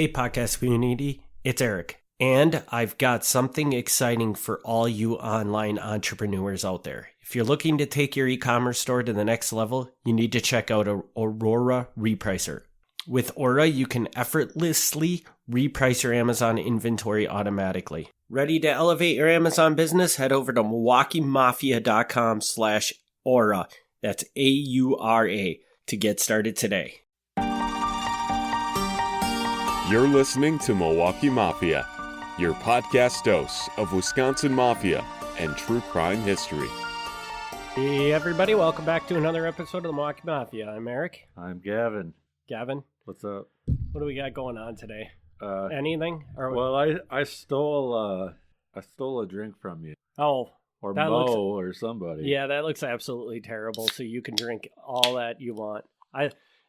Hey podcast community, it's Eric, and I've got something exciting for all you online entrepreneurs out there. If you're looking to take your e-commerce store to the next level, you need to check out Aurora Repricer. With Aura, you can effortlessly reprice your Amazon inventory automatically. Ready to elevate your Amazon business? Head over to MilwaukeeMafia.com/Aura. That's AURA to get started today. You're listening to Milwaukee Mafia, your podcast dose of Wisconsin Mafia and true crime history. Hey everybody, welcome back to another episode of the Milwaukee Mafia. I'm Eric. I'm Gavin. Gavin, What's up? what do we got going on today? Anything? I stole a drink from you, Oh, or that Mo, looks- or somebody. yeah, that looks absolutely terrible. So you can drink all that you want.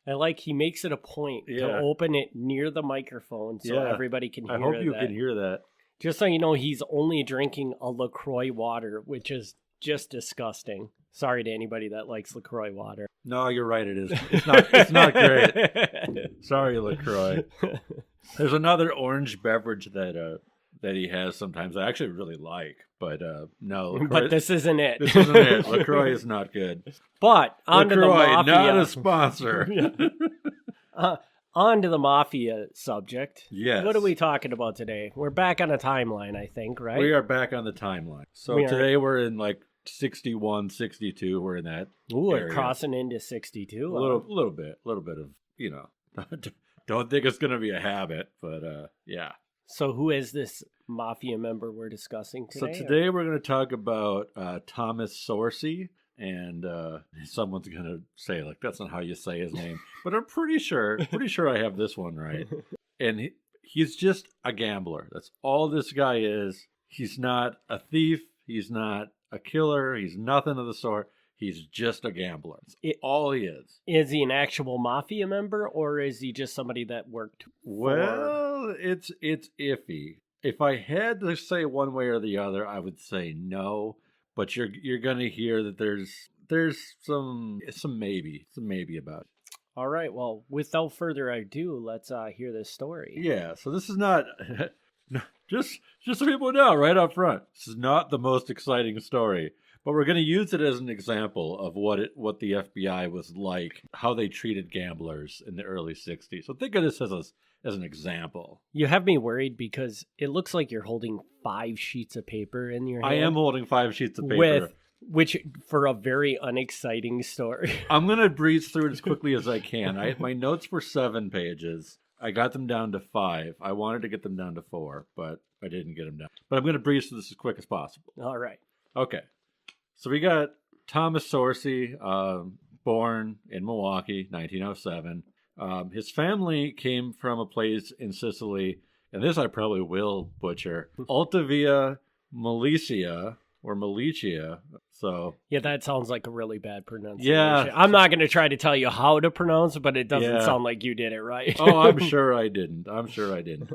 I like he makes it a point to Yeah. open it near the microphone so Yeah. everybody can hear I hope you that. can hear that. Just so you know, he's only drinking a LaCroix water, which is just disgusting. Sorry to anybody that likes LaCroix water. No, you're right. It is. It's not. It's not great. Sorry, LaCroix. There's another orange beverage that he has sometimes. I actually really like, but no. LaCroix, But this isn't it. This isn't it. LaCroix is not good. But on to the LaCroix, Mafia. not a sponsor. On to the Mafia subject. Yes. What are we talking about today? We're back on a timeline, I think, right? We are back on the timeline. So We are. today we're in like 61, 62. We're in that. Ooh, we're area. crossing into 62. A little bit of, don't think it's going to be a habit, but yeah. So who is this Mafia member we're discussing today? So today we're going to talk about Thomas Sorce, and someone's going to say, like, that's not how you say his name, but I'm pretty sure I have this one right. And he's just a gambler. That's all this guy is. He's not a thief. He's not a killer. He's nothing of the sort. He's just a gambler. That's all he is. Is he an actual Mafia member, or is he just somebody that worked for... Well, it's iffy. If I had to say one way or the other, I would say no. But you're gonna hear that there's some maybe about it. All right, well, without further ado, let's hear this story. Yeah. So this is not just so people know right up front. This is not the most exciting story. But we're going to use it as an example of what the FBI was like, how they treated gamblers in the early 60s. So think of this as an example. You have me worried because it looks like you're holding 5 sheets of paper in your hand. I am holding 5 sheets of paper. Which, for a very unexciting story. I'm going to breeze through it as quickly as I can. My notes were 7 pages. I got them down to 5. I wanted to get them down to 4, but I didn't get them down. But I'm going to breeze through this as quick as possible. All right. Okay. So we got Thomas Sorce, born in Milwaukee, 1907. His family came from a place in Sicily, and this I probably will butcher, Altavia Milicia, or Milicia. So Yeah, that sounds like a really bad pronunciation. Yeah. I'm not going to try to tell you how to pronounce it, but it doesn't Yeah. sound like you did it right. Oh, I'm sure I didn't.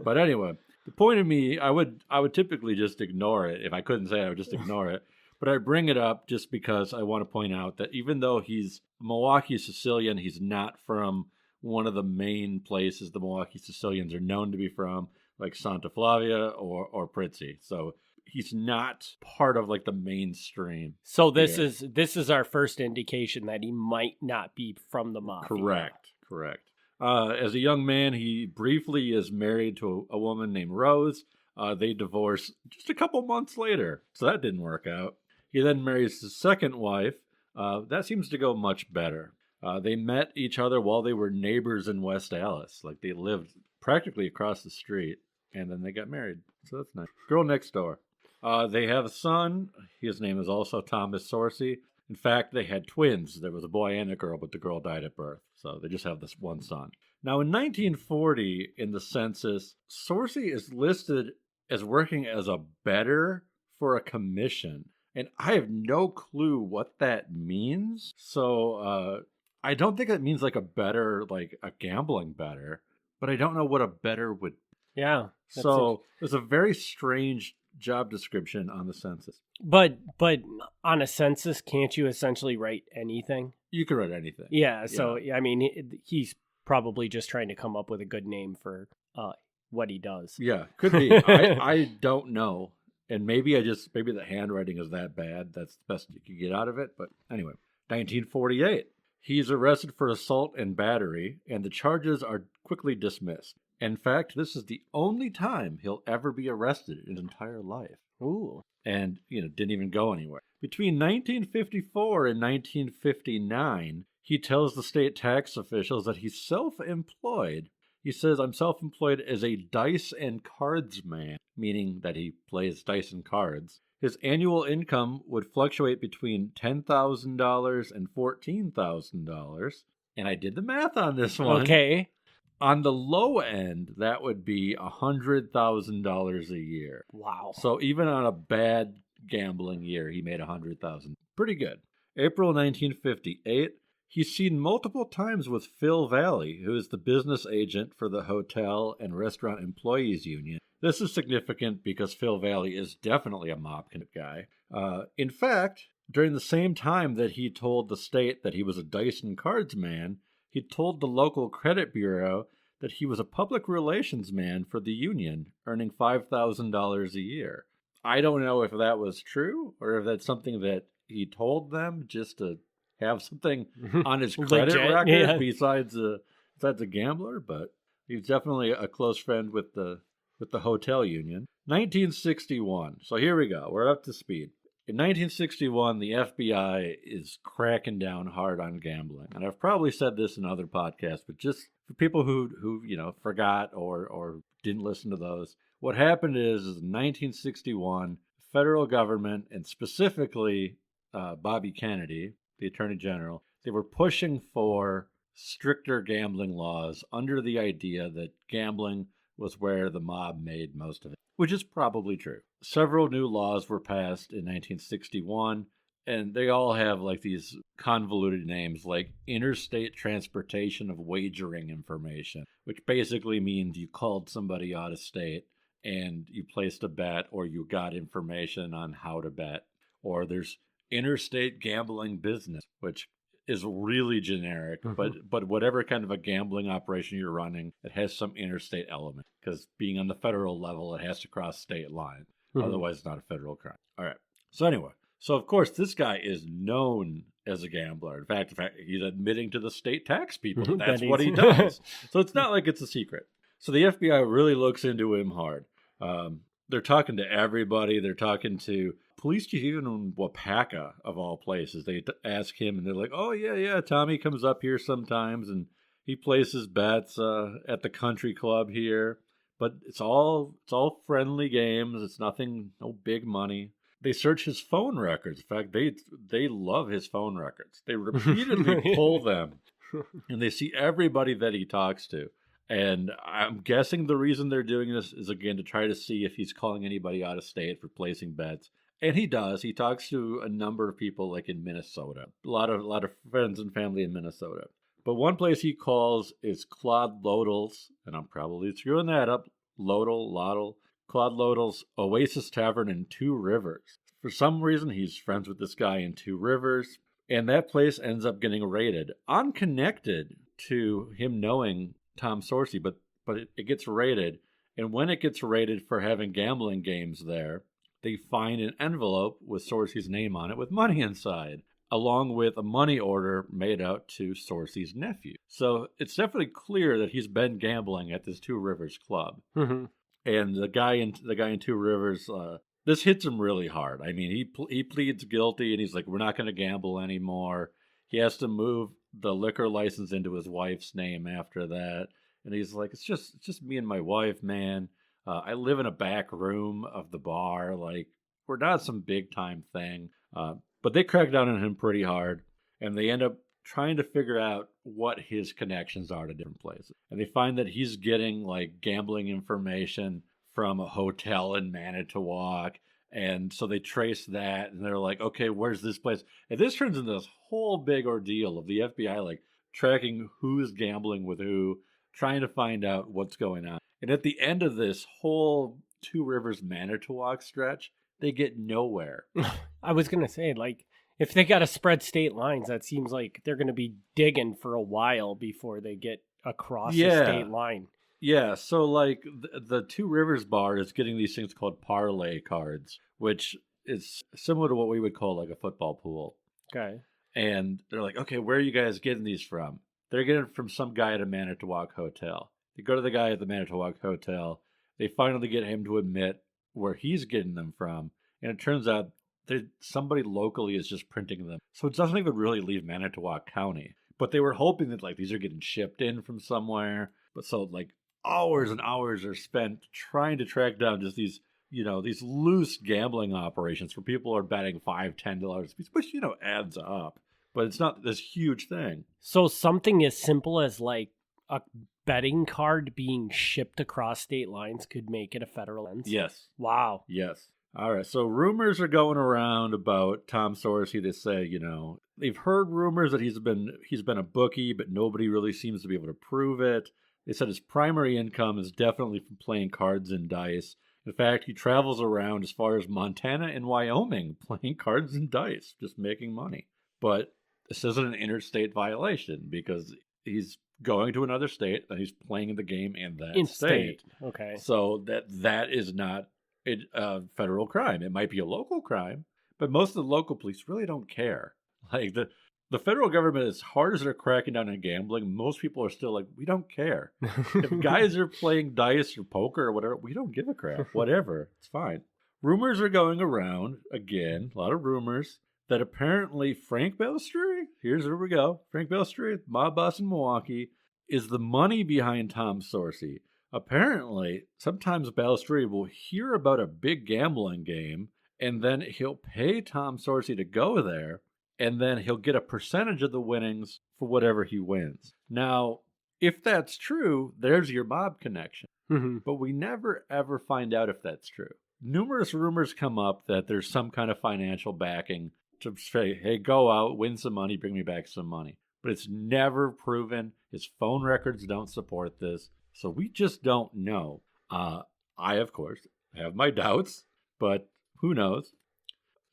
But anyway, the point of me, I would typically just ignore it. If I couldn't say it, I would just ignore it. But I bring it up just because I want to point out that even though he's Milwaukee Sicilian, he's not from one of the main places the Milwaukee Sicilians are known to be from, like Santa Flavia or Prizzi. So he's not part of like the mainstream. So this is our first indication that he might not be from the Mafia. Correct. As a young man, he briefly is married to a woman named Rose. They divorce just a couple months later, so that didn't work out. He then marries his second wife. That seems to go much better. They met each other while they were neighbors in West Allis. Like, they lived practically across the street, and then they got married. So that's nice. Girl next door. They have a son. His name is also Thomas Sorce. In fact, they had twins. There was a boy and a girl, but the girl died at birth. So they just have this one son. Now, in 1940, in the census, Sorce is listed as working as a bettor for a commission. And I have no clue what that means. So I don't think it means like a bettor, like a gambling bettor. But I don't know what a bettor would. Yeah. So it's a very strange job description on the census. But on a census, can't you essentially write anything? You can write anything. Yeah. So I mean, he's probably just trying to come up with a good name for what he does. Yeah, could be. I don't know. And maybe the handwriting is that bad. That's the best you can get out of it. But anyway, 1948. He's arrested for assault and battery, and the charges are quickly dismissed. In fact, this is the only time he'll ever be arrested in his entire life. Ooh. And, didn't even go anywhere. Between 1954 and 1959, he tells the state tax officials that he's self-employed. He says, I'm self-employed as a dice and cards man, meaning that he plays dice and cards. His annual income would fluctuate between $10,000 and $14,000. And I did the math on this one. Okay. On the low end, that would be $100,000 a year. Wow. So even on a bad gambling year, he made $100,000. Pretty good. April 1958, he's seen multiple times with Phil Valley, who is the business agent for the Hotel and Restaurant Employees Union. This is significant because Phil Valley is definitely a mob kind of guy. In fact, during the same time that he told the state that he was a dice and cards man, he told the local credit bureau that he was a public relations man for the union, earning $5,000 a year. I don't know if that was true or if that's something that he told them just to have something on his credit record besides a gambler, but he's definitely a close friend with the hotel union. 1961. So here we go. We're up to speed. In 1961, the FBI is cracking down hard on gambling. And I've probably said this in other podcasts, but just for people who forgot or didn't listen to those, what happened is in 1961, the federal government, and specifically Bobby Kennedy, the Attorney General, they were pushing for stricter gambling laws under the idea that gambling was where the mob made most of it, which is probably true. Several new laws were passed in 1961, and they all have like these convoluted names like interstate transportation of wagering information, which basically means you called somebody out of state and you placed a bet or you got information on how to bet. Or there's interstate gambling business, which is really generic, but whatever kind of a gambling operation you're running, it has some interstate element, because being on the federal level, it has to cross state lines. Otherwise, it's not a federal crime. All right. So anyway, of course, this guy is known as a gambler. In fact, he's admitting to the state tax people that's what he does. So it's not like it's a secret. So the FBI really looks into him hard. They're talking to everybody. They're talking to police chief, even in Wapaka, of all places. They ask him, and they're like, oh, yeah, Tommy comes up here sometimes, and he places bets at the country club here. But it's all friendly games. It's nothing, no big money. They search his phone records. In fact, they love his phone records. They repeatedly pull them, and they see everybody that he talks to. And I'm guessing the reason they're doing this is, again, to try to see if he's calling anybody out of state for placing bets. And he does. He talks to a number of people, like in Minnesota. A lot of friends and family in Minnesota. But one place he calls is Claude Lodel's, and I'm probably screwing that up, Claude Lodel's Oasis Tavern in Two Rivers. For some reason, he's friends with this guy in Two Rivers, and that place ends up getting raided, unconnected to him knowing Tom Sorce, but it gets raided. And when it gets raided for having gambling games there, they find an envelope with Sorce's name on it with money inside, along with a money order made out to Sorce's nephew. So it's definitely clear that he's been gambling at this Two Rivers club. And the guy in Two Rivers, this hits him really hard. I mean, he pleads guilty, and he's like, we're not going to gamble anymore. He has to move the liquor license into his wife's name after that. And he's like, it's just me and my wife, man. I live in a back room of the bar. Like, we're not some big time thing. But they crack down on him pretty hard, and they end up trying to figure out what his connections are to different places. And they find that he's getting like gambling information from a hotel in Manitowoc. And so they trace that, and they're like, okay, where's this place? And this turns into this whole big ordeal of the FBI like tracking who's gambling with who, trying to find out what's going on. And at the end of this whole Two Rivers Manitowoc stretch, they get nowhere. I was going to say, like, if they got to spread state lines, that seems like they're going to be digging for a while before they get across the state line. Yeah, so like the Two Rivers bar is getting these things called parlay cards, which is similar to what we would call like a football pool. Okay. And they're like, okay, where are you guys getting these from? They're getting it from some guy at a Manitowoc hotel. They go to the guy at the Manitowoc hotel. They finally get him to admit where he's getting them from. And it turns out that somebody locally is just printing them. So it doesn't even really leave Manitowoc County. But they were hoping that like these are getting shipped in from somewhere. But so like hours and hours are spent trying to track down just these, these loose gambling operations where people are betting $5, $10 a piece, which, adds up. But it's not this huge thing. So something as simple as like a betting card being shipped across state lines could make it a federal offense? Yes. Wow. Yes. All right. So rumors are going around about Tom Sorce. They say, they've heard rumors that he's been a bookie, but nobody really seems to be able to prove it. They said his primary income is definitely from playing cards and dice. In fact, he travels around as far as Montana and Wyoming playing cards and dice, just making money. But this isn't an interstate violation because he's going to another state and he's playing the game in that state. Okay. So that is not a federal crime. It might be a local crime, but most of the local police really don't care. Like the federal government, as hard as they're cracking down on gambling, most people are still like, we don't care. If guys are playing dice or poker or whatever, we don't give a crap. Whatever. It's fine. Rumors are going around, again, a lot of rumors, that apparently Frank Balestrieri, here's where we go, Frank Balestrieri, mob boss in Milwaukee, is the money behind Tom Sorce. Apparently, sometimes Balestrieri will hear about a big gambling game, and then he'll pay Tom Sorce to go there, and then he'll get a percentage of the winnings for whatever he wins. Now, if that's true, there's your mob connection. Mm-hmm. But we never, ever find out if that's true. Numerous rumors come up that there's some kind of financial backing to say, hey, go out, win some money, bring me back some money. But it's never proven. His phone records don't support this. So we just don't know. I, of course, have my doubts, but who knows?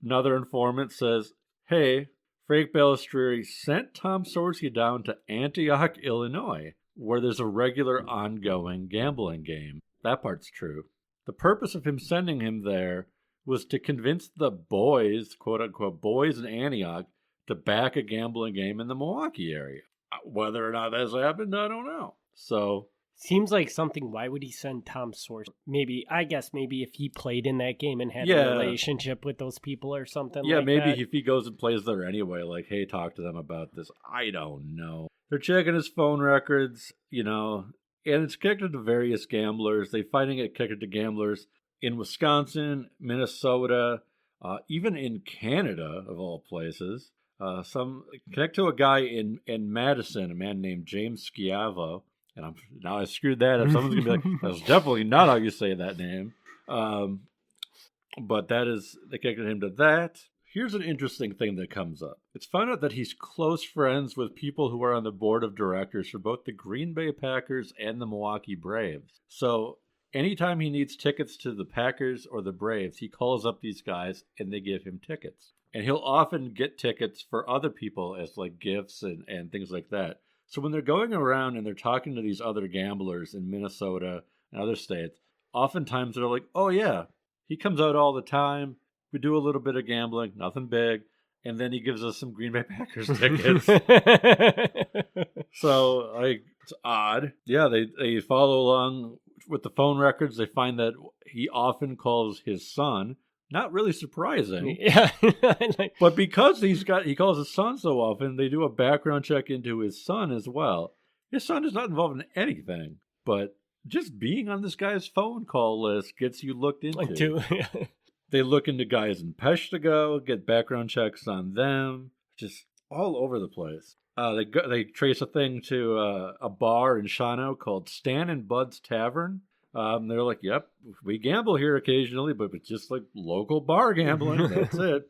Another informant says, hey, Frank Balestrieri sent Tom Sorce down to Antioch, Illinois, where there's a regular ongoing gambling game. That part's true. The purpose of him sending him there was to convince the boys, quote-unquote boys in Antioch, to back a gambling game in the Milwaukee area. Whether or not that's happened, I don't know. So seems like something. Why would he send Tom Sorce? Maybe if he played in that game and had a relationship with those people or something. Yeah, like maybe that. If he goes and plays there anyway, like, hey, talk to them about this. I don't know. They're checking his phone records, and it's connected to various gamblers. They're finding it connected to gamblers in Wisconsin, Minnesota, even in Canada, of all places. Some connect to a guy in Madison, a man named James Schiavo. And now I screwed that up. Someone's going to be like, that's definitely not how you say that name. But they connected him to that. Here's an interesting thing that comes up. It's found out that he's close friends with people who are on the board of directors for both the Green Bay Packers and the Milwaukee Braves. So anytime he needs tickets to the Packers or the Braves, he calls up these guys and they give him tickets. And he'll often get tickets for other people as like gifts and things like that. So when they're going around and they're talking to these other gamblers in Minnesota and other states, oftentimes they're like, oh yeah, he comes out all the time. We do a little bit of gambling, nothing big. And then he gives us some Green Bay Packers tickets. So, it's odd. Yeah, they follow along with the phone records. They find that he often calls his son. Not really surprising. Yeah. But because he calls his son so often, they do a background check into his son as well. His son is not involved in anything, but just being on this guy's phone call list gets you looked into. They look into guys in Peshtigo, get background checks on them, just all over the place. They trace a thing to a bar in Shawano called Stan and Bud's Tavern. They're like, yep, we gamble here occasionally, but it's just like local bar gambling. That's it.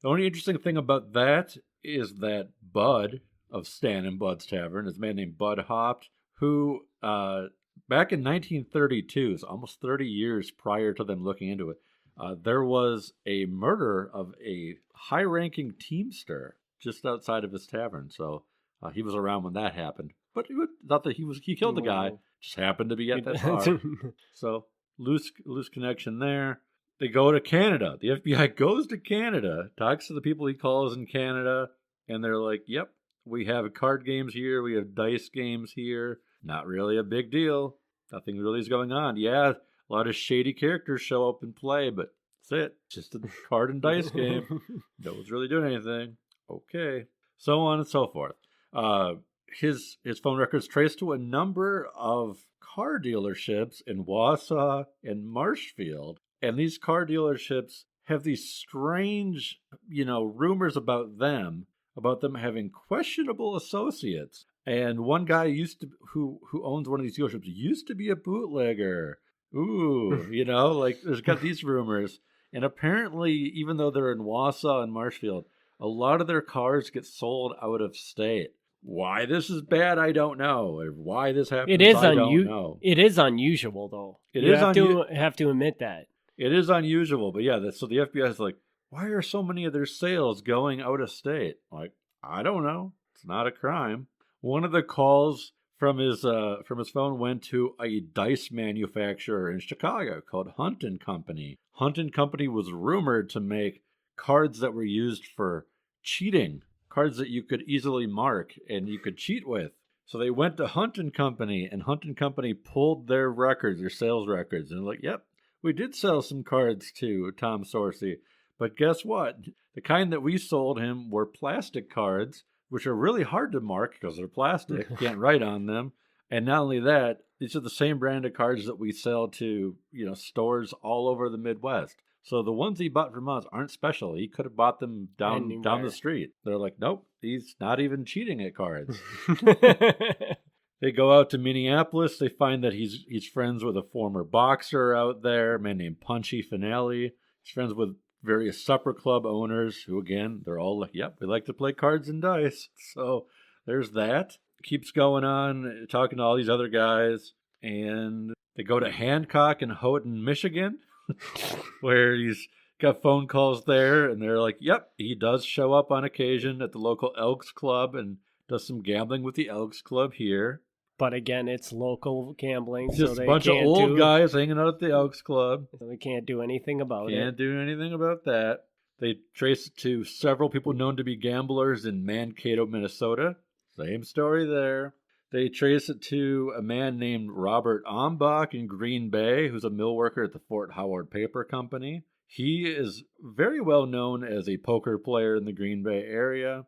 The only interesting thing about that is that Bud of Stan and Bud's Tavern is a man named Bud Hopt, who back in 1932, so almost 30 years prior to them looking into it, there was a murder of a high-ranking teamster just outside of his tavern. So he was around when that happened. But not that he killed the guy. Just happened to be at that bar. So loose connection there. They go to Canada. The FBI goes to Canada, talks to the people he calls in Canada, and they're like, yep, we have card games here. We have dice games here. Not really a big deal. Nothing really is going on. Yeah, a lot of shady characters show up and play, but that's it. Just a card and dice game. No one's really doing anything. Okay. So on and so forth. His phone records trace to a number of car dealerships in Wausau and Marshfield. And these car dealerships have these strange, rumors about them having questionable associates. And one guy who owns one of these dealerships used to be a bootlegger. Ooh, there's got these rumors. And apparently, even though they're in Wausau and Marshfield, a lot of their cars get sold out of state. Why this is bad, I don't know. Or why this happens, I don't know. It is unusual, though. You have to admit that. It is unusual, but yeah, so the FBI is like, why are so many of their sales going out of state? Like, I don't know. It's not a crime. One of the calls from his phone went to a dice manufacturer in Chicago called Hunt & Company. Hunt & Company was rumored to make cards that were used for cheating, cards that you could easily mark and you could cheat with. So they went to Hunt & Company, and Hunt & Company pulled their sales records, and they're like, yep, we did sell some cards to Tom Sorce, but guess what? The kind that we sold him were plastic cards, which are really hard to mark because they're plastic. You can't write on them. And not only that, these are the same brand of cards that we sell to, stores all over the Midwest. So the ones he bought from us aren't special. He could have bought them down the street. They're like, nope, he's not even cheating at cards. They go out to Minneapolis. They find that he's friends with a former boxer out there, a man named Punchy Finale. He's friends with various supper club owners who, again, they're all like, yep, we like to play cards and dice. So there's that. Keeps going on, talking to all these other guys. And they go to Hancock and Houghton, Michigan, where he's got phone calls there. And they're like, yep, he does show up on occasion at the local Elks Club and does some gambling with the Elks Club here. But again, it's local gambling. Just a bunch of old guys hanging out at the Elks Club. So they can't do anything about it. Can't do anything about that. They trace it to several people known to be gamblers in Mankato, Minnesota. Same story there. They trace it to a man named Robert Ombach in Green Bay, who's a mill worker at the Fort Howard Paper Company. He is very well known as a poker player in the Green Bay area.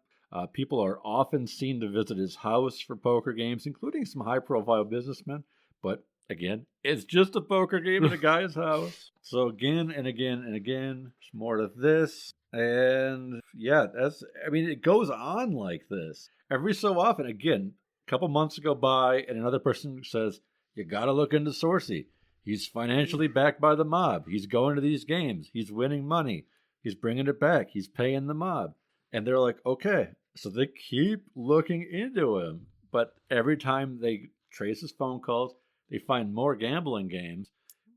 People are often seen to visit his house for poker games, including some high-profile businessmen. But again, it's just a poker game at a guy's house. So again and again and again, there's more to this. And yeah, it goes on like this. Every so often, again, a couple months go by and another person says, you got to look into Sorce. He's financially backed by the mob. He's going to these games. He's winning money. He's bringing it back. He's paying the mob. And they're like, okay. So they keep looking into him. But every time they trace his phone calls, they find more gambling games.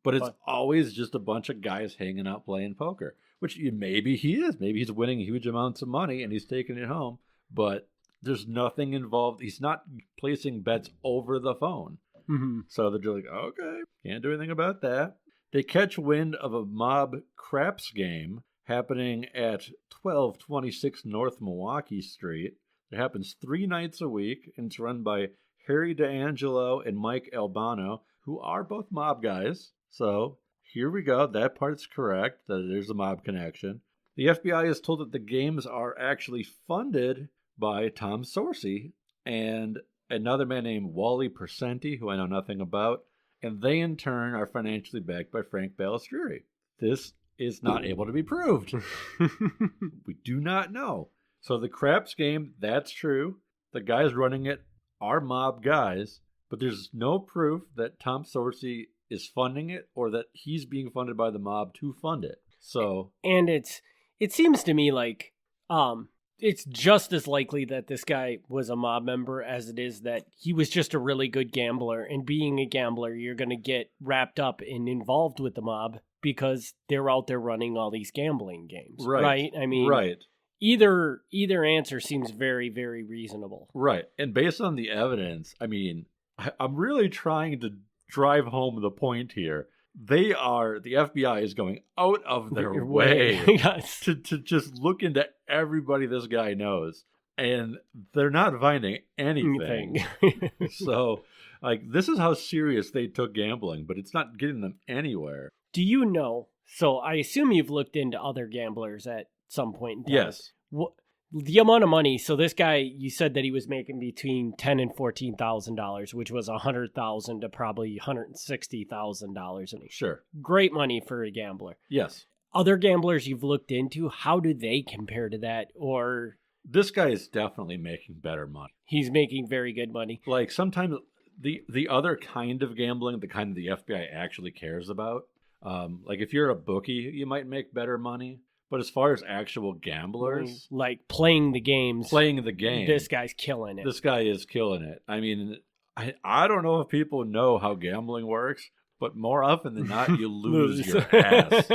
But it's always just a bunch of guys hanging out playing poker, which maybe he is. Maybe he's winning huge amounts of money and he's taking it home. But there's nothing involved. He's not placing bets over the phone. Mm-hmm. So they're just like, okay, can't do anything about that. They catch wind of a mob craps game happening at 1226 North Milwaukee Street. It happens 3 nights a week, and it's run by Harry D'Angelo and Mike Albano, who are both mob guys. So here we go. That part's correct, that there's a mob connection. The FBI is told that the games are actually funded by Tom Sorce and another man named Wally Percenti, who I know nothing about, and they in turn are financially backed by Frank Balistrieri. This is not able to be proved. We do not know. So the craps game, that's true. The guys running it are mob guys, but there's no proof that Tom Sorce is funding it or that he's being funded by the mob to fund it. So, and it seems to me like it's just as likely that this guy was a mob member as it is that he was just a really good gambler. And being a gambler, you're going to get wrapped up and involved with the mob because they're out there running all these gambling games. Right? I mean, right. Either answer seems very, very reasonable. Right. And based on the evidence, I mean, I'm really trying to drive home the point here. The FBI is going out of their way Yes. to just look into everybody this guy knows. And they're not finding anything. So, like, this is how serious they took gambling, but it's not getting them anywhere. Do you know? So I assume you've looked into other gamblers at some point in time. Yes. The amount of money. So this guy, you said that he was making between $10,000 and $14,000, which was $100,000 to probably $160,000. Sure. Great money for a gambler. Yes. Other gamblers you've looked into, how do they compare to that? Or this guy is definitely making better money. He's making very good money. Like sometimes the other kind of gambling, the kind the FBI actually cares about, like if you're a bookie, you might make better money. But as far as actual gamblers, like playing the games, this guy's killing it. This guy is killing it. I mean, I don't know if people know how gambling works, but more often than not, you lose your ass.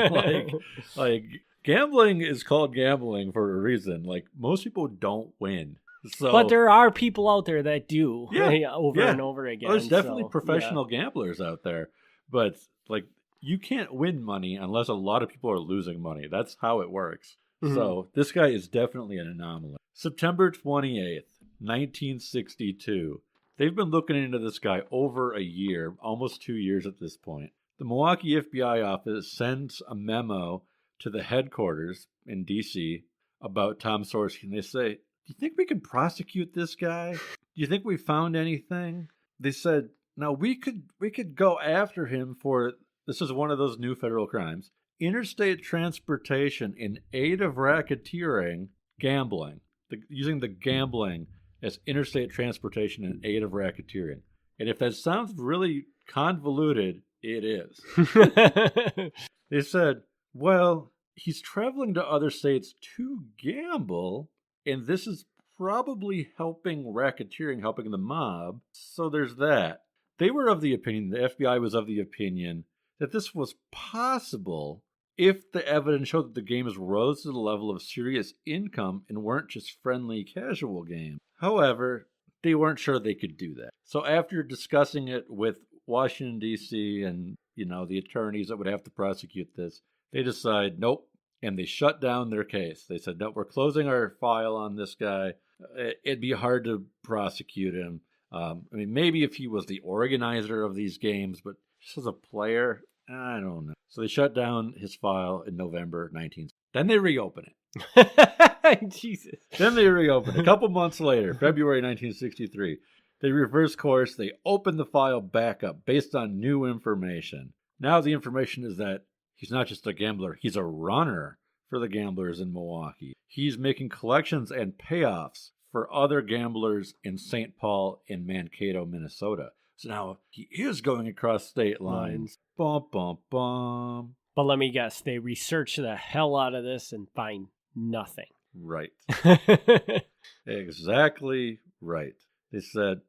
Like gambling is called gambling for a reason. Like most people don't win. So, but there are people out there that do over yeah. and over again. There's definitely professional gamblers out there, but like you can't win money unless a lot of people are losing money. That's how it works. Mm-hmm. So this guy is definitely an anomaly. September 28th, 1962. They've been looking into this guy over a year, almost 2 years at this point. The Milwaukee FBI office sends a memo to the headquarters in D.C. about Tom Sorce, and they say, do you think we can prosecute this guy? Do you think we found anything? They said, no, we could go after him for, this is one of those new federal crimes, interstate transportation in aid of racketeering, gambling, using the gambling as interstate transportation in aid of racketeering. And if that sounds really convoluted, it is. They said, well, he's traveling to other states to gamble, and this is probably helping racketeering, helping the mob. So there's that. They were of the opinion, the FBI was of the opinion, that this was possible if the evidence showed that the games rose to the level of serious income and weren't just friendly, casual games. However, they weren't sure they could do that. So after discussing it with Washington, D.C. and, the attorneys that would have to prosecute this, they decide, nope, and they shut down their case. They said, no, we're closing our file on this guy. It'd be hard to prosecute him. Maybe if he was the organizer of these games, but just as a player, I don't know. So they shut down his file in November 1960. Then they reopen it. Jesus. Then they reopen it. A couple months later, February 1963. They reverse course. They open the file back up based on new information. Now the information is that he's not just a gambler, he's a runner for the gamblers in Milwaukee. He's making collections and payoffs for other gamblers in St. Paul and Mankato, Minnesota. So now he is going across state lines. Bum, bum, bum. But let me guess, they research the hell out of this and find nothing. Right. Exactly right. They said,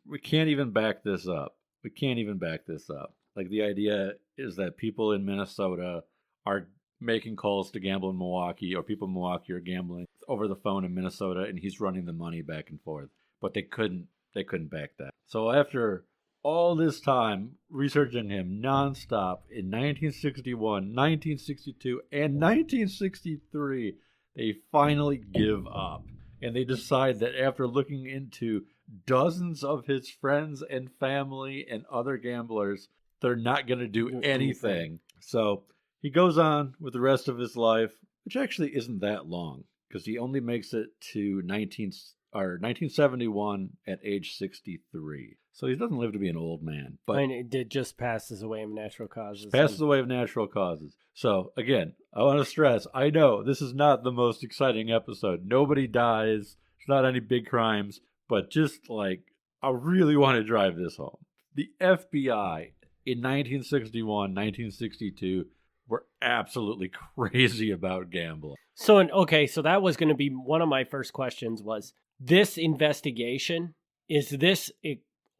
we can't even back this up. We can't even back this up. Like the idea is that people in Minnesota are making calls to gamble in Milwaukee, or people in Milwaukee are gambling over the phone in Minnesota, and he's running the money back and forth. But they couldn't back that. So after all this time researching him nonstop in 1961, 1962, and 1963, they finally give up. And they decide that after looking into dozens of his friends and family and other gamblers, they're not going to do anything. So he goes on with the rest of his life, which actually isn't that long, because he only makes it to 1971 at age 63. So he doesn't live to be an old man. But it just passes away of natural causes. Passes away of natural causes. So again, I want to stress, I know this is not the most exciting episode. Nobody dies. There's not any big crimes. But just like, I really want to drive this home. The FBI in 1961, 1962 were absolutely crazy about gambling. So that was going to be one of my first questions was, this investigation, is this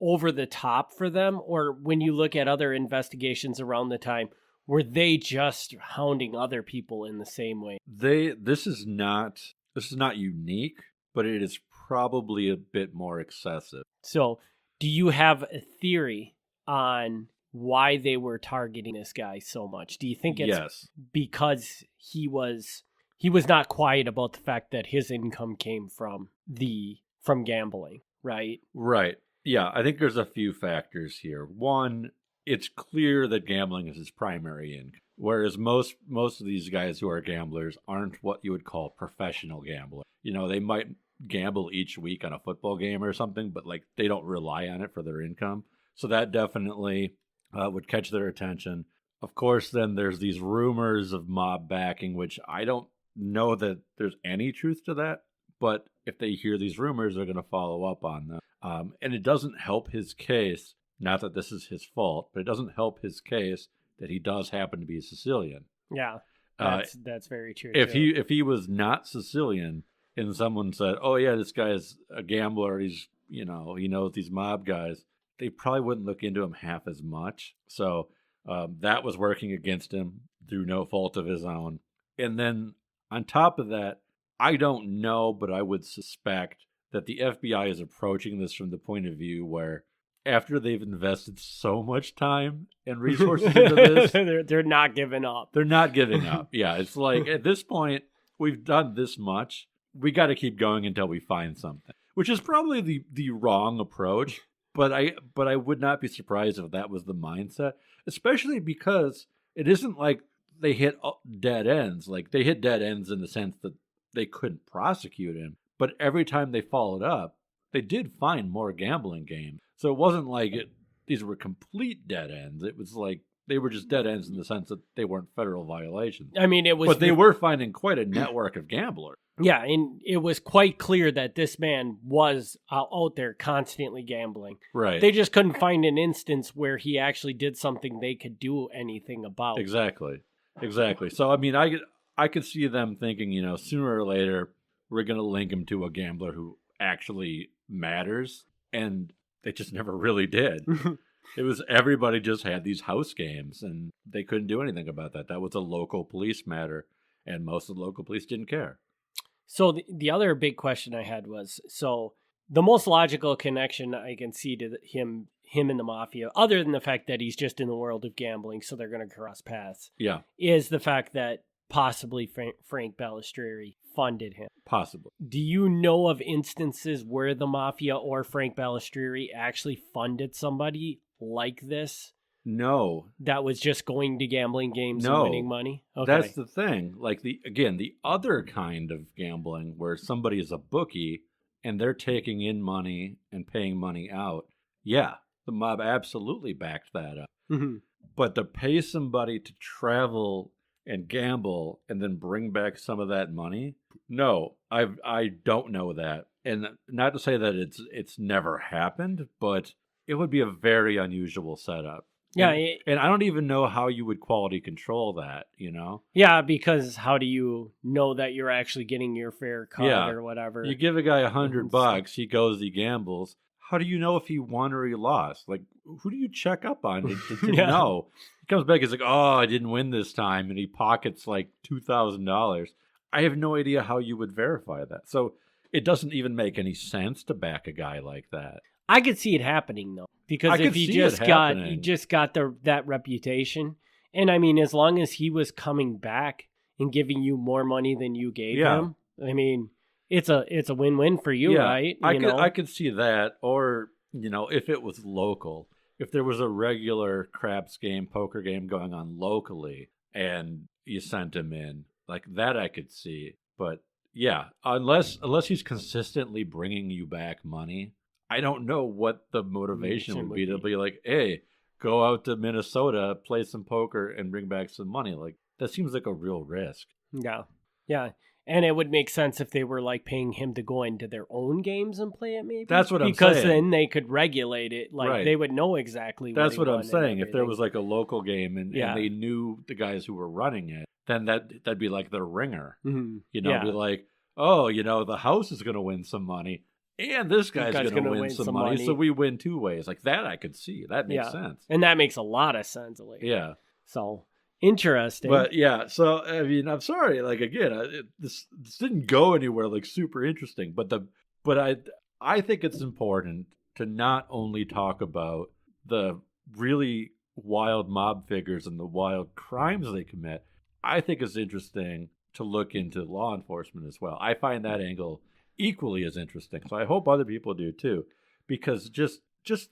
over the top for them? Or when you look at other investigations around the time, were they just hounding other people in the same way? This is not unique, but it is probably a bit more excessive. So Do you have a theory on why they were targeting this guy so much? Do you think it's Yes. because he was not quiet about the fact that his income came from gambling, right? Right. Yeah, I think there's a few factors here. One, it's clear that gambling is his primary income, whereas most of these guys who are gamblers aren't what you would call professional gamblers. You know, they might gamble each week on a football game or something, but like they don't rely on it for their income. So that definitely would catch their attention. Of course, then there's these rumors of mob backing, which I don't know that there's any truth to that. But if they hear these rumors, they're going to follow up on them. And it doesn't help his case, not that this is his fault, but it doesn't help his case that he does happen to be a Sicilian. Yeah, that's very true. If he was not Sicilian and someone said, oh yeah, this guy is a gambler, he's, you know, he knows these mob guys, they probably wouldn't look into him half as much. So that was working against him through no fault of his own. And then on top of that, I don't know, but I would suspect that the FBI is approaching this from the point of view where after they've invested so much time and resources into this, they're not giving up. They're not giving up. Yeah, it's like at this point, we've done this much. We got to keep going until we find something, which is probably the wrong approach. But I would not be surprised if that was the mindset, especially because it isn't like they hit dead ends. Like they hit dead ends in the sense that they couldn't prosecute him. But every time they followed up, they did find more gambling games. So it wasn't like these were complete dead ends. It was like they were just dead ends in the sense that they weren't federal violations. I mean, but they were finding quite a network of gamblers. Yeah, and it was quite clear that this man was out there constantly gambling. Right. They just couldn't find an instance where he actually did something they could do anything about. Exactly. So, I mean, I could see them thinking, you know, sooner or later, we're going to link him to a gambler who actually matters. And they just never really did. It was everybody just had these house games and they couldn't do anything about that. That was a local police matter. And most of the local police didn't care. So the other big question I had was, so the most logical connection I can see to him and the mafia, other than the fact that he's just in the world of gambling, so they're going to cross paths, is the fact that possibly Frank Balistrieri funded him. Possibly. Do you know of instances where the mafia or Frank Balistrieri actually funded somebody like this? No. That was just going to gambling games and winning money? Okay. That's the thing. Like, the other kind of gambling where somebody is a bookie and they're taking in money and paying money out. Yeah, the mob absolutely backed that up. Mm-hmm. But to pay somebody to travel and gamble and then bring back some of that money? No, I don't know that. And not to say that it's never happened, but it would be a very unusual setup. Yeah. And I don't even know how you would quality control that, you know? Yeah, because how do you know that you're actually getting your fair cut or whatever? You give a guy $100, he goes, he gambles. How do you know if he won or he lost? Like, who do you check up on to know? He comes back, he's like, oh, I didn't win this time. And he pockets like $2,000. I have no idea how you would verify that. So it doesn't even make any sense to back a guy like that. I could see it happening though, because if he just got that reputation, and I mean, as long as he was coming back and giving you more money than you gave him, I mean, it's a win-win for you, right? I could see that, or you know, if it was local, if there was a regular craps game, poker game going on locally, and you sent him in like that, I could see. But yeah, unless he's consistently bringing you back money. I don't know what the motivation would be to be like, hey, go out to Minnesota, play some poker, and bring back some money. Like, that seems like a real risk. Yeah. Yeah. And it would make sense if they were like paying him to go into their own games and play it, maybe. That's what I'm saying. Because then they could regulate it. Like, they would know exactly what That's what I'm saying. If there was like a local game and they knew the guys who were running it, then that'd be like the ringer. Mm-hmm. You know, be like, oh, you know, the house is going to win some money. And this guy's going to win some money, so we win two ways. Like that, I could see. That makes sense. And that makes a lot of sense. Like, yeah. So, interesting. But, yeah, so, I mean, I'm sorry. Like, again, this didn't go anywhere, like, super interesting. But I think it's important to not only talk about the really wild mob figures and the wild crimes they commit, I think it's interesting to look into law enforcement as well. I find that angle equally as interesting. So I hope other people do too, because just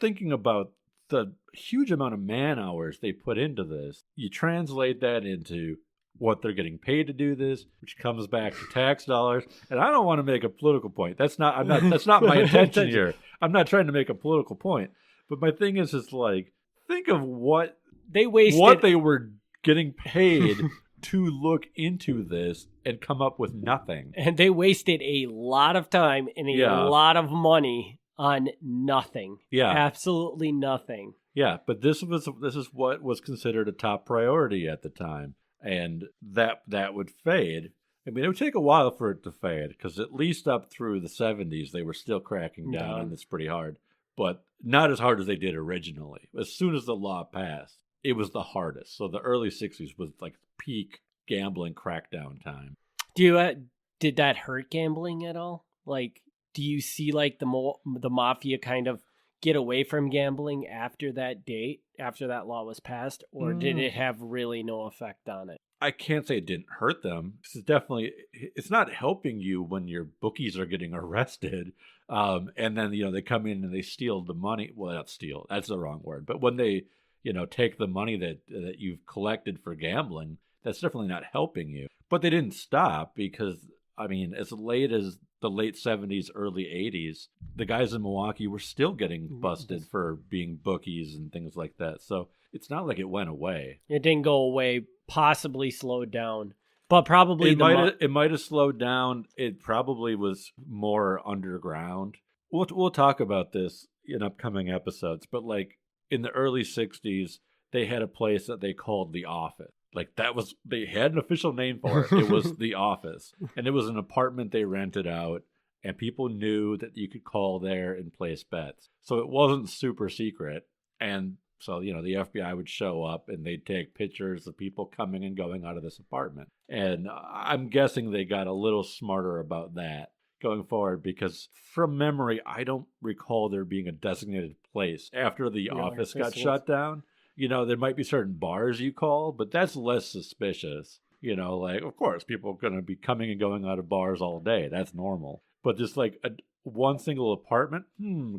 thinking about the huge amount of man hours they put into this, you translate that into what they're getting paid to do this, which comes back to tax dollars. And I don't want to make a political point. That's not my intention here. I'm not trying to make a political point. But my thing is like, think of what they were getting paid to look into this and come up with nothing. And they wasted a lot of time and a lot of money on nothing. Yeah. Absolutely nothing. Yeah, but this is what was considered a top priority at the time. And that would fade. I mean, it would take a while for it to fade, because at least up through the 70s, they were still cracking down on this pretty hard. But not as hard as they did originally. As soon as the law passed, it was the hardest. So the early 60s was like peak gambling crackdown time. Did that hurt gambling at all? Like, do you see like the mafia kind of get away from gambling after that date, after that law was passed, or did it have really no effect on it? I can't say it didn't hurt them. It's not helping you when your bookies are getting arrested. And then, they come in and they steal the money. Well, not steal, that's the wrong word. But when they, take the money that you've collected for gambling, that's definitely not helping you. But they didn't stop because, as late as the late 70s, early 80s, the guys in Milwaukee were still getting busted for being bookies and things like that. So it's not like it went away. It didn't go away, possibly slowed down. But probably it might have slowed down. It probably was more underground. We'll talk about this in upcoming episodes. But like in the early 60s, they had a place that they called the Office. Like they had an official name for it. It was the Office. And it was an apartment they rented out. And people knew that you could call there and place bets. So it wasn't super secret. And so, the FBI would show up and they'd take pictures of people coming and going out of this apartment. And I'm guessing they got a little smarter about that going forward, because from memory, I don't recall there being a designated place after the Office got shut down. There might be certain bars you call, but that's less suspicious. Like, of course, people are going to be coming and going out of bars all day. That's normal. But just like one single apartment,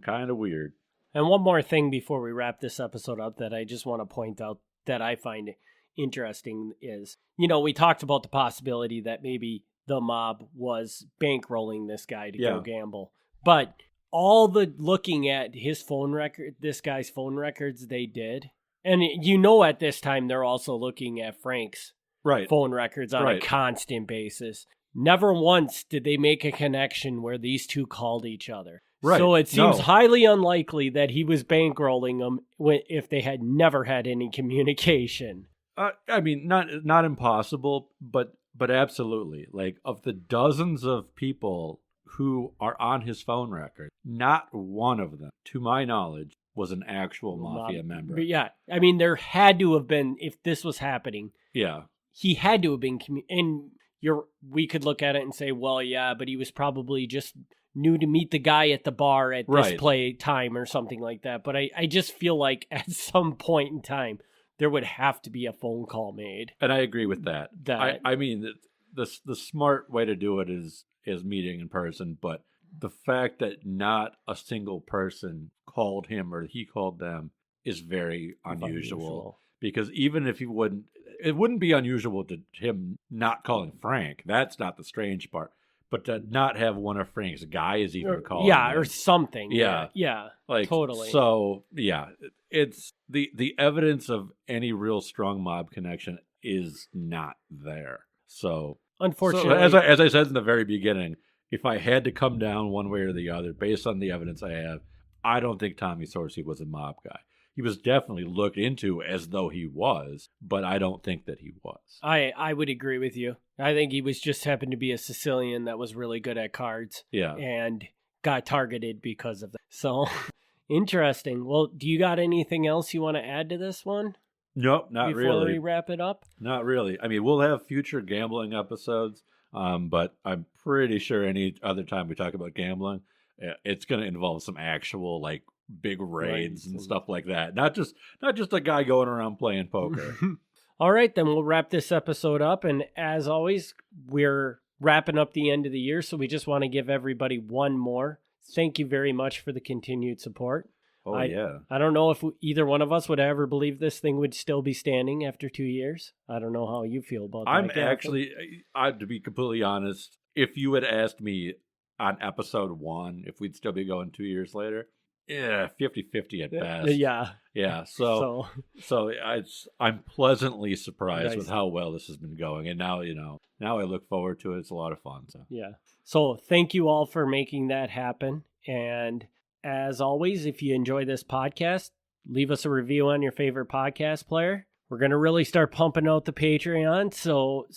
kind of weird. And one more thing before we wrap this episode up that I just want to point out that I find interesting is, we talked about the possibility that maybe the mob was bankrolling this guy to go gamble. But all the looking at his phone record, this guy's phone records they did, and at this time they're also looking at Frank's phone records on a constant basis. Never once did they make a connection where these two called each other. Right. So it seems highly unlikely that he was bankrolling them if they had never had any communication. Not impossible, but absolutely. Like, of the dozens of people who are on his phone record, not one of them, to my knowledge, was an actual mafia member. But yeah, there had to have been, if this was happening. Yeah. He had to have been, we could look at it and say, well, yeah, but he was probably just new to meet the guy at the bar at this play time or something like that. But I just feel like at some point in time, there would have to be a phone call made. And I agree with that. The smart way to do it is meeting in person. But the fact that not a single person called him or he called them is very unusual. Because even if it wouldn't be unusual to him not calling Frank. That's not the strange part. But to not have one of Frank's guys even call him. Or something. Yeah. Like, totally. So, yeah, it's the evidence of any real strong mob connection is not there. So, unfortunately, so as I said in the very beginning, if I had to come down one way or the other based on the evidence I have, I don't think Tommy Sorce was a mob guy. He was definitely looked into as though he was, but I don't think that he was. I would agree with you. I think he was just happened to be a Sicilian that was really good at cards. Yeah. And got targeted because of that. So, interesting. Well, do you got anything else you want to add to this one? Nope, not really. Before we wrap it up? Not really. We'll have future gambling episodes, but I'm pretty sure any other time we talk about gambling, it's going to involve some actual like big raids and and- stuff like that. Not just a guy going around playing poker. All right, then we'll wrap this episode up. And as always, we're wrapping up the end of the year, so we just want to give everybody one more. Thank you very much for the continued support. Oh, yeah. I don't know if either one of us would ever believe this thing would still be standing after 2 years. I don't know how you feel about that. I'm Gavin. actually, to be completely honest, if you had asked me on episode 1 if we'd still be going 2 years later, 50-50 at best. Yeah. Yeah. So I'm pleasantly surprised with how well this has been going. And now, now I look forward to it. It's a lot of fun. So yeah. So thank you all for making that happen. And as always, if you enjoy this podcast, leave us a review on your favorite podcast player. We're going to really start pumping out the Patreon. So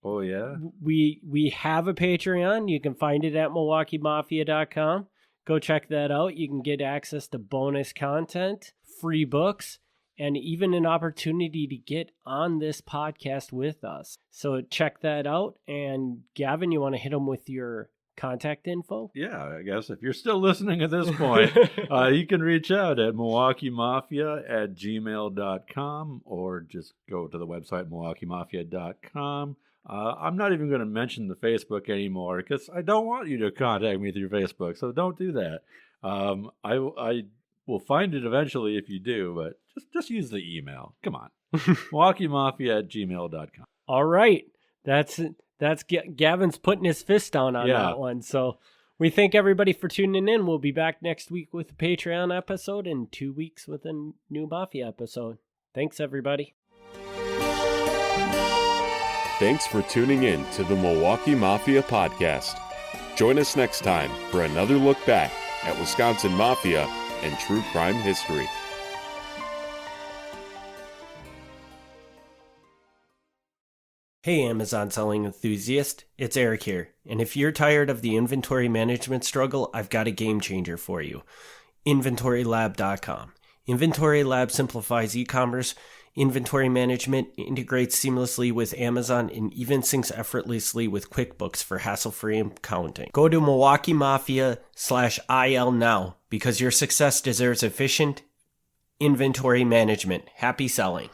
oh, yeah. We have a Patreon. You can find it at MilwaukeeMafia.com. Go check that out. You can get access to bonus content, free books, and even an opportunity to get on this podcast with us. So check that out. And Gavin, you want to hit them with your contact info? Yeah, I guess if you're still listening at this point, you can reach out at MilwaukeeMafia@gmail.com or just go to the website MilwaukeeMafia.com. I'm not even going to mention the Facebook anymore because I don't want you to contact me through Facebook, so don't do that. I will find it eventually if you do, but just use the email. Come on. MilwaukeeMafia@gmail.com. All right. That's Gavin's putting his fist down on that one. So we thank everybody for tuning in. We'll be back next week with a Patreon episode and 2 weeks with a new Mafia episode. Thanks, everybody. Thanks for tuning in to the Milwaukee Mafia podcast. Join us next time for another look back at Wisconsin Mafia and true crime history. Hey Amazon selling enthusiast, it's Eric here. And if you're tired of the inventory management struggle, I've got a game changer for you. InventoryLab.com. Inventory Lab simplifies e-commerce inventory management, integrates seamlessly with Amazon, and even syncs effortlessly with QuickBooks for hassle-free accounting. Go to MilwaukeeMafia/IL now because your success deserves efficient inventory management. Happy selling.